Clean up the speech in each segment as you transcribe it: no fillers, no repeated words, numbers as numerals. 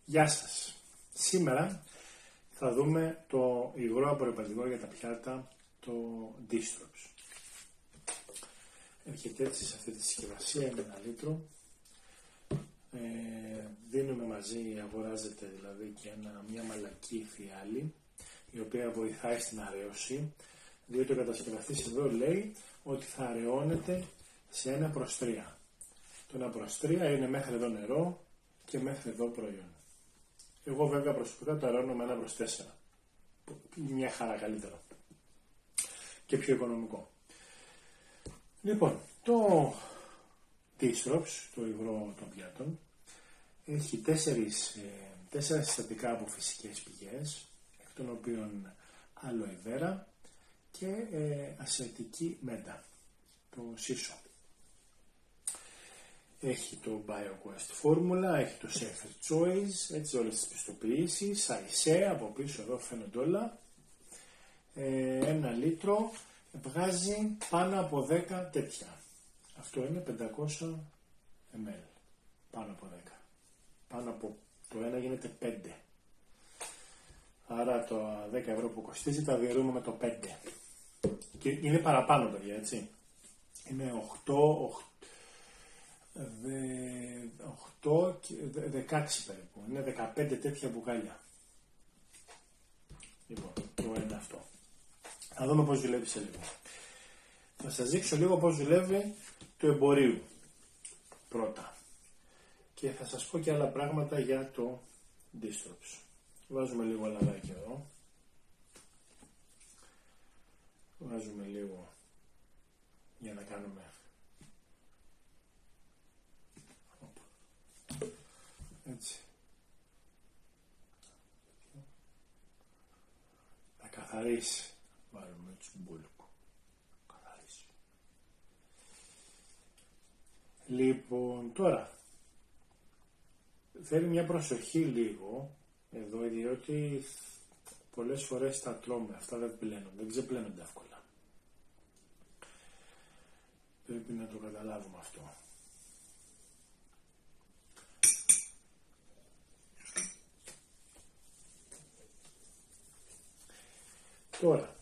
Γεια σας. Σήμερα θα δούμε το υγρό απορρυπαντικό για τα πιάτα, το Distrops. Έρχεται έτσι σε αυτή τη συσκευασία με 1 λίτρο. Δίνουμε μαζί, αγοράζεται δηλαδή και μια μαλακή φιάλη, η οποία βοηθάει στην αρέωση, διότι ο κατασκευαστής εδώ λέει ότι θα αραιώνεται σε 1/3. Το 1/3 είναι μέχρι εδώ νερό και μέχρι εδώ προϊόν. Εγώ βέβαια προσωπικά το αραιώνω με 1/4. Μια χαρά καλύτερο. Και πιο οικονομικό. Λοιπόν, το Distrops, το υγρό των πιάτων, έχει 4 συστατικά από φυσικές πηγές, εκ των οποίων aloe vera και ασιατική μέντα, το σίσο. Έχει το BioQuest φόρμουλα, έχει το Safer Choice, έτσι όλες τις πιστοποιήσεις, ISE, από πίσω εδώ φαίνονται όλα. 1 λίτρο βγάζει πάνω από 10 τέτοια. Αυτό είναι 500 ml, πάνω από 10. Πάνω από το 1 γίνεται 5. Άρα το 10 ευρώ που κοστίζει τα διαιρούμε με το 5. Και είναι παραπάνω, παιδιά, έτσι. Είναι 8 και 16 περίπου. Είναι 15 τέτοια μπουκάλια. Λοιπόν, το είναι αυτό. Θα δούμε πώς δουλεύει σε λίγο. Θα σας δείξω λίγο πώς δουλεύει το εμπορίου πρώτα. Και θα σας πω και άλλα πράγματα για το Distrops. Βάζουμε λίγο λαδάκι εδώ. Βάζουμε λίγο για να κάνουμε έτσι. Θα καθαρίσει. Βάλουμε έτσι μπουλκο. Καθαρίσει. Λοιπόν, τώρα θέλει μια προσοχή λίγο εδώ, διότι πολλές φορές τα τρώμε, αυτά δεν πλένονται, δεν ξεπλένονται εύκολα. Πρέπει να το καταλάβουμε αυτό. Τώρα,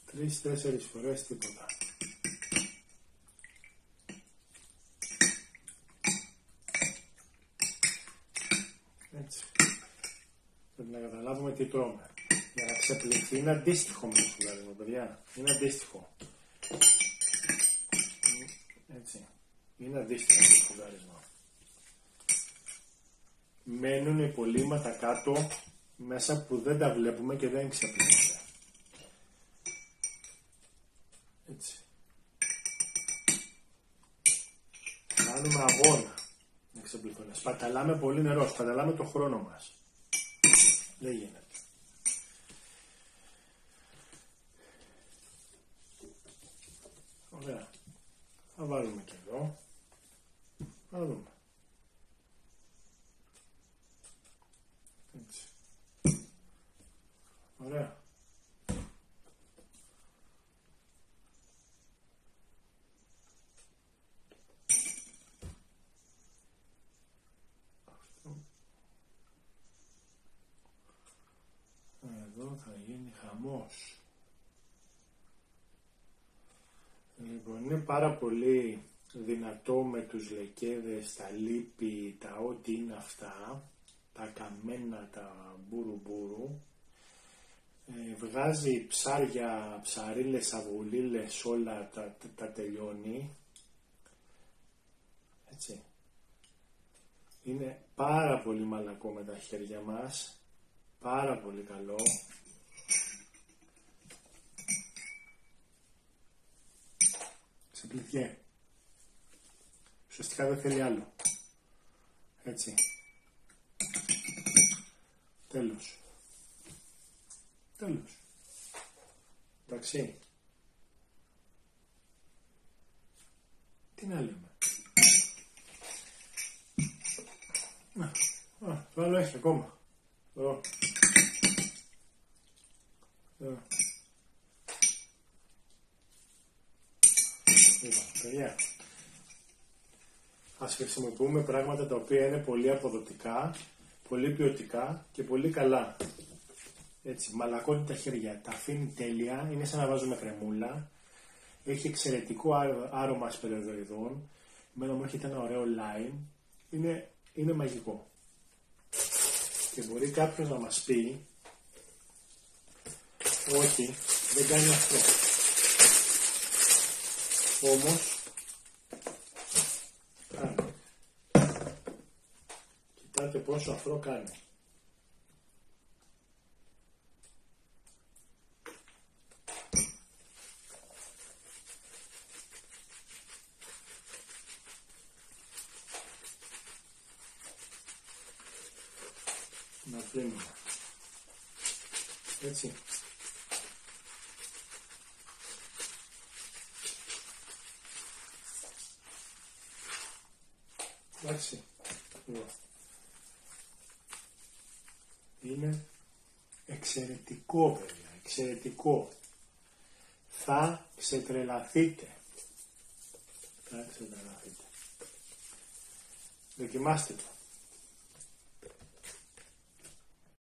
τρεις-τέσσερις φορές τίποτα. Έτσι. Πρέπει να καταλάβουμε τι τρώμε. Για να ξεπληθεί. Είναι αντίστοιχο με το φουγάρισμα, παιδιά. Είναι αντίστοιχο. Έτσι. Είναι αντίστοιχο με το φουγάρισμα. Μένουν υπολείμματα κάτω μέσα που δεν τα βλέπουμε και δεν ξεπλύνονται. Έτσι. Κάνουμε αγώνα να ξεπληθούν. Σπαταλάμε πολύ νερό, σπαταλάμε το χρόνο μας. Δεν γίνεται. Ωραία. Θα βάλουμε και εδώ. Θα δούμε. Έτσι. Ωραία. Εδώ θα γίνει χαμός. Λοιπόν, είναι πάρα πολύ δυνατό με τους λεκέδες, τα λίπη, τα ό,τι είναι αυτά, τα καμένα, τα μπουρου-μπουρου. Βγάζει ψάρια, ψαρίλες, αυγουλίλες, όλα τα τελειώνει. Έτσι. Είναι πάρα πολύ μαλακό με τα χέρια μας. Πάρα πολύ καλό. Ξεπληθιέ. Ουσιαστικά δεν θέλει άλλο. Έτσι. Τέλος. Τέλος. Εντάξει. Τι να λέμε. Το άλλο έχει ακόμα. Εδώ. Λοιπόν, παιδιά, ας χρησιμοποιούμε πράγματα τα οποία είναι πολύ αποδοτικά, πολύ ποιοτικά και πολύ καλά. Έτσι, μαλακώνει τα χέρια, τα αφήνει τέλεια, είναι σαν να βάζουμε κρεμούλα, έχει εξαιρετικό άρωμα ασπεριδοειδών, εμένα μου έρχεται ένα ωραίο lime, είναι μαγικό. Και μπορεί κάποιος να μας πει, όχι, δεν κάνει αυτό. Όμως, κάνει. Κοιτάτε πόσο αφρό κάνει. Να πλύνουμε. Έτσι. Εντάξει. Είναι εξαιρετικό, παιδιά. Εξαιρετικό. Θα ξετρελαθείτε. Θα ξετρελαθείτε. Δοκιμάστε το.